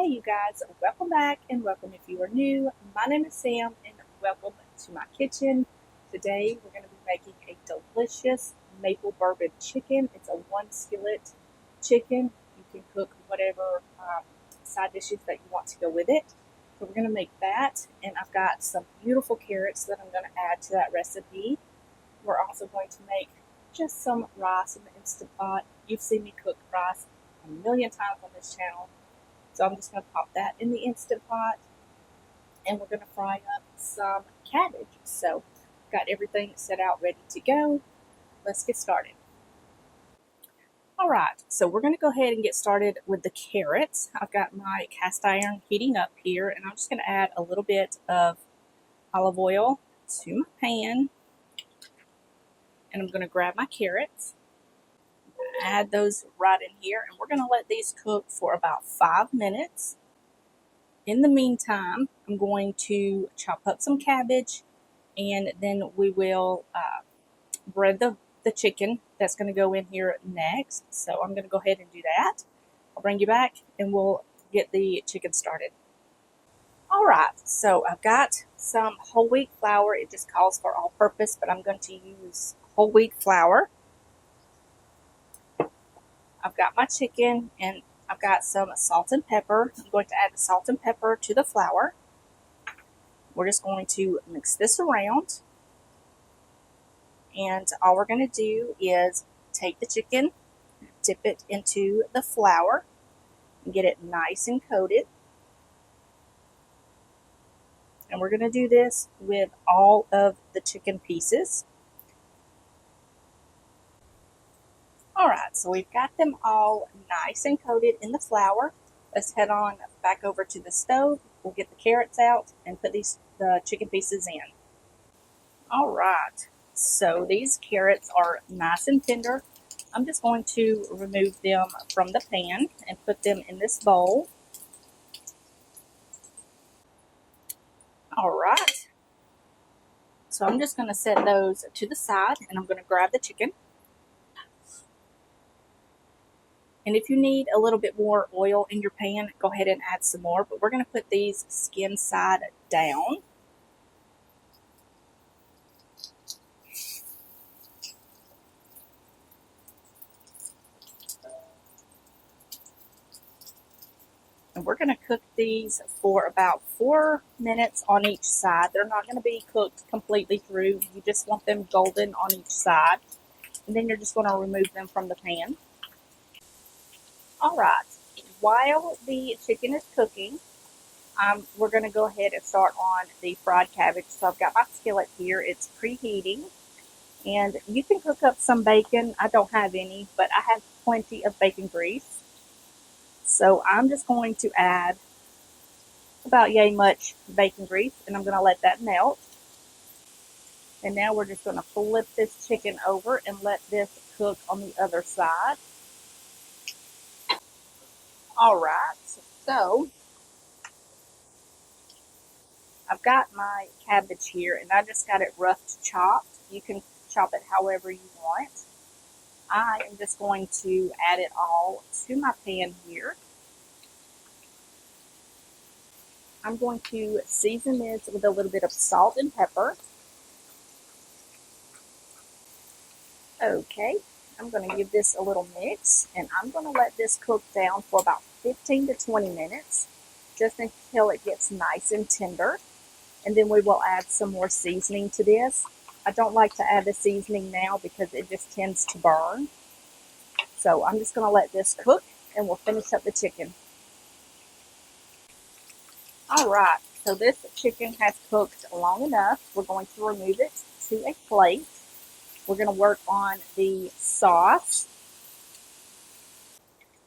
you guys, welcome back and welcome if you are new. My name is Sam and welcome to my kitchen. Today we're going to be making a delicious maple bourbon chicken. It's a one skillet chicken. You can cook whatever side dishes that you want to go with it. So we're going to make that, and I've got some beautiful carrots that I'm going to add to that recipe. We're also going to make just some rice in the Instant Pot. You've seen me cook rice a million times on this channel. So I'm just going to pop that in the Instant Pot, and we're going to fry up some cabbage. So got everything set out ready to go. Let's get started. All right, so we're going to go ahead and get started with the carrots. I've got my cast iron heating up here, and I'm just going to add a little bit of olive oil to my pan, and I'm going to grab my carrots, add those right in here, and we're going to let these cook for about 5 minutes. In the meantime, I'm going to chop up some cabbage, and then we will bread the chicken that's going to go in here next. So I'm going to go ahead and do that. I'll bring you back and we'll get the chicken started. All right, so I've got some whole wheat flour. It just calls for all purpose, but I'm going to use whole wheat flour. I've got my chicken, and I've got some salt and pepper. I'm going to add the salt and pepper to the flour. We're just going to mix this around. And all we're going to do is take the chicken, dip it into the flour, and get it nice and coated. And we're going to do this with all of the chicken pieces. Alright, so we've got them all nice and coated in the flour. Let's head on back over to the stove. We'll get the carrots out and put the chicken pieces in. Alright, so these carrots are nice and tender. I'm just going to remove them from the pan and put them in this bowl. Alright, so I'm just going to set those to the side, and I'm going to grab the chicken. And if you need a little bit more oil in your pan, go ahead and add some more. But we're going to put these skin side down. And we're going to cook these for about 4 minutes on each side. They're not going to be cooked completely through. You just want them golden on each side. And then you're just going to remove them from the pan. Alright, while the chicken is cooking, we're going to go ahead and start on the fried cabbage. So I've got my skillet here. It's preheating. And you can cook up some bacon. I don't have any, but I have plenty of bacon grease. So I'm just going to add about yay much bacon grease, and I'm going to let that melt. And now we're just going to flip this chicken over and let this cook on the other side. Alright, so I've got my cabbage here, and I just got it rough chopped. You can chop it however you want. I am just going to add it all to my pan here. I'm going to season this with a little bit of salt and pepper. Okay, I'm going to give this a little mix, and I'm going to let this cook down for about 15 to 20 minutes, just until it gets nice and tender. And then we will add some more seasoning to this. I don't like to add the seasoning now because it just tends to burn. So I'm just going to let this cook, and we'll finish up the chicken. Alright, so this chicken has cooked long enough. We're going to remove it to a plate. We're going to work on the sauce.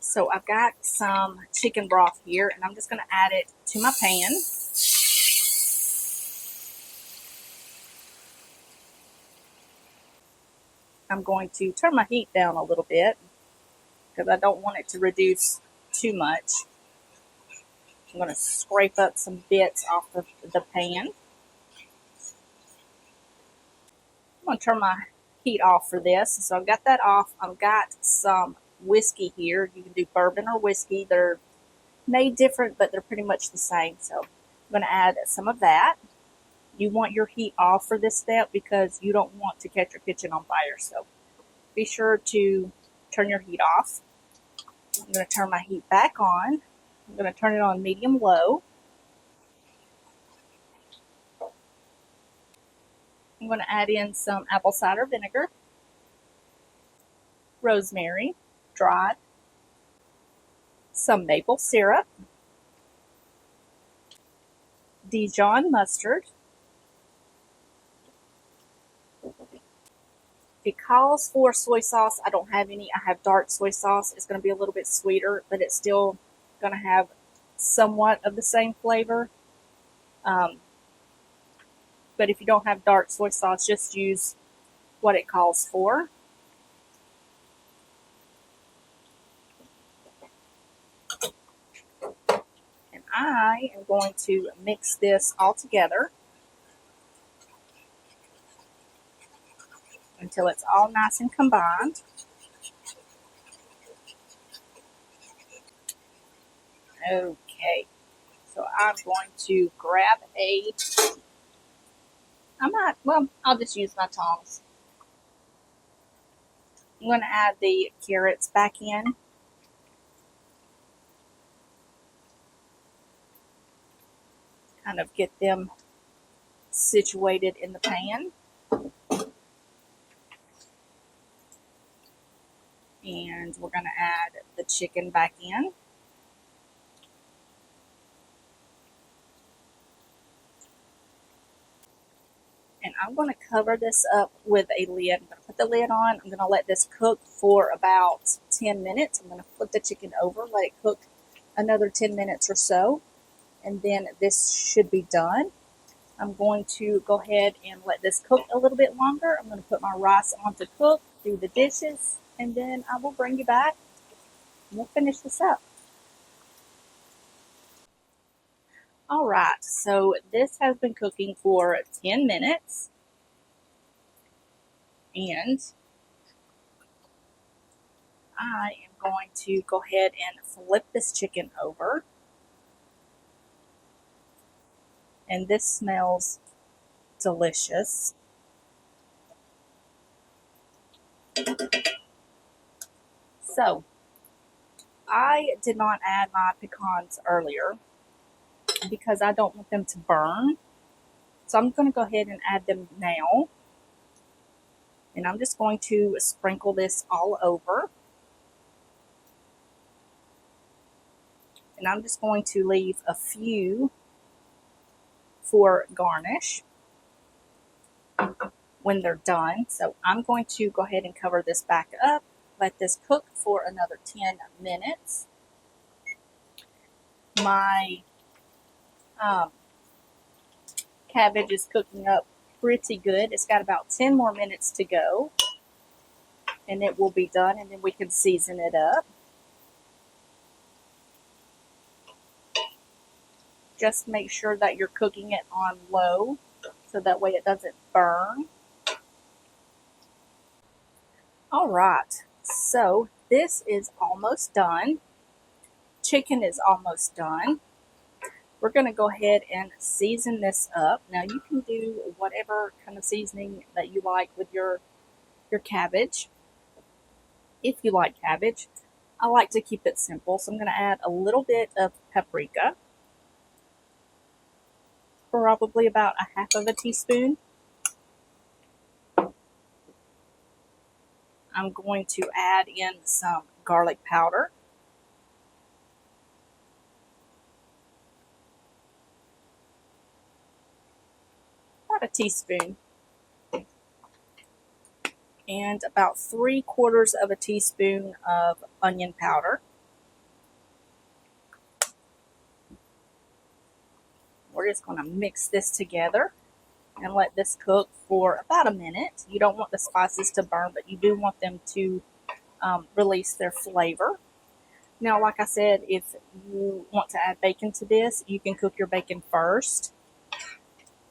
So I've got some chicken broth here, and I'm just going to add it to my pan. I'm going to turn my heat down a little bit because I don't want it to reduce too much. I'm going to scrape up some bits off of the pan. I'm going to turn my heat off for this. So I've got that off. I've got some whiskey here. You can do bourbon or whiskey. They're made different, but they're pretty much the same. So I'm going to add some of that. You want your heat off for this step because you don't want to catch your kitchen on fire. So be sure to turn your heat off. I'm going to turn my heat back on. I'm going to turn it on medium-low. I'm going to add in some apple cider vinegar, rosemary, dried, some maple syrup, Dijon mustard. It calls for soy sauce. I don't have any. I have dark soy sauce. It's going to be a little bit sweeter, but it's still going to have somewhat of the same flavor. But if you don't have dark soy sauce, just use what it calls for. And I am going to mix this all together until it's all nice and combined. Okay, so I'm going to grab I'll just use my tongs. I'm going to add the carrots back in. Kind of get them situated in the pan. And we're going to add the chicken back in. And I'm going to cover this up with a lid. I'm going to put the lid on. I'm going to let this cook for about 10 minutes. I'm going to flip the chicken over, let it cook another 10 minutes or so. And then this should be done. I'm going to go ahead and let this cook a little bit longer. I'm going to put my rice on to cook, do the dishes, and then I will bring you back and we'll finish this up. All right, so this has been cooking for 10 minutes. And I am going to go ahead and flip this chicken over. And this smells delicious. So, I did not add my pecans earlier because I don't want them to burn. So I'm going to go ahead and add them now. And I'm just going to sprinkle this all over. And I'm just going to leave a few for garnish when they're done. So I'm going to go ahead and cover this back up. Let this cook for another 10 minutes. My cabbage is cooking up pretty good. It's got about 10 more minutes to go. And it will be done, and then we can season it up. Just make sure that you're cooking it on low so that way it doesn't burn. All right, so this is almost done. Chicken is almost done. We're going to go ahead and season this up. Now you can do whatever kind of seasoning that you like with your cabbage. If you like cabbage, I like to keep it simple, so I'm going to add a little bit of paprika. Probably about a half of a teaspoon. I'm going to add in some garlic powder. About a teaspoon. And about 3/4 of a teaspoon of onion powder. We're just going to mix this together and let this cook for about a minute. You don't want the spices to burn, but you do want them to release their flavor. Now, like I said, if you want to add bacon to this, you can cook your bacon first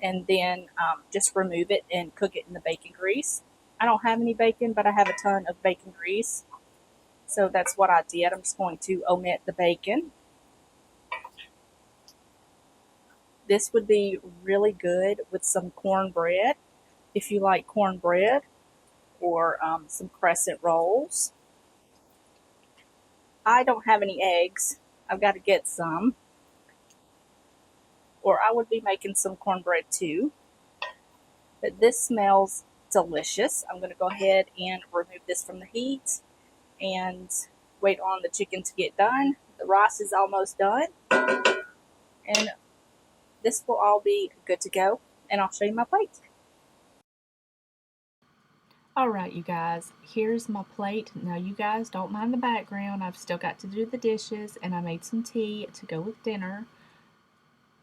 and then just remove it and cook it in the bacon grease. I don't have any bacon, but I have a ton of bacon grease. So that's what I did. I'm just going to omit the bacon. This would be really good with some cornbread, if you like cornbread, or some crescent rolls. I don't have any eggs. I've got to get some. Or I would be making some cornbread too. But this smells delicious. I'm going to go ahead and remove this from the heat and wait on the chicken to get done. The rice is almost done. And this will all be good to go. And I'll show you my plate. Alright, you guys, here's my plate. Now, you guys don't mind the background. I've still got to do the dishes, and I made some tea to go with dinner.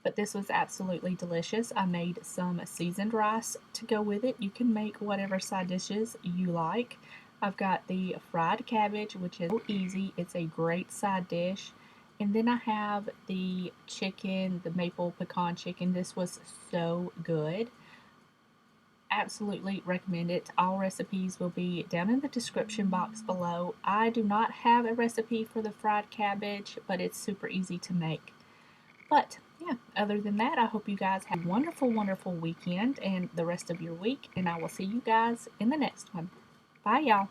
But this was absolutely delicious. I made some seasoned rice to go with it. You can make whatever side dishes you like. I've got the fried cabbage, which is so easy. It's a great side dish. And then I have the chicken, the maple pecan chicken. This was so good. Absolutely recommend it. All recipes will be down in the description box below. I do not have a recipe for the fried cabbage, but it's super easy to make. But yeah, other than that, I hope you guys have a wonderful, wonderful weekend and the rest of your week. And I will see you guys in the next one. Bye, y'all.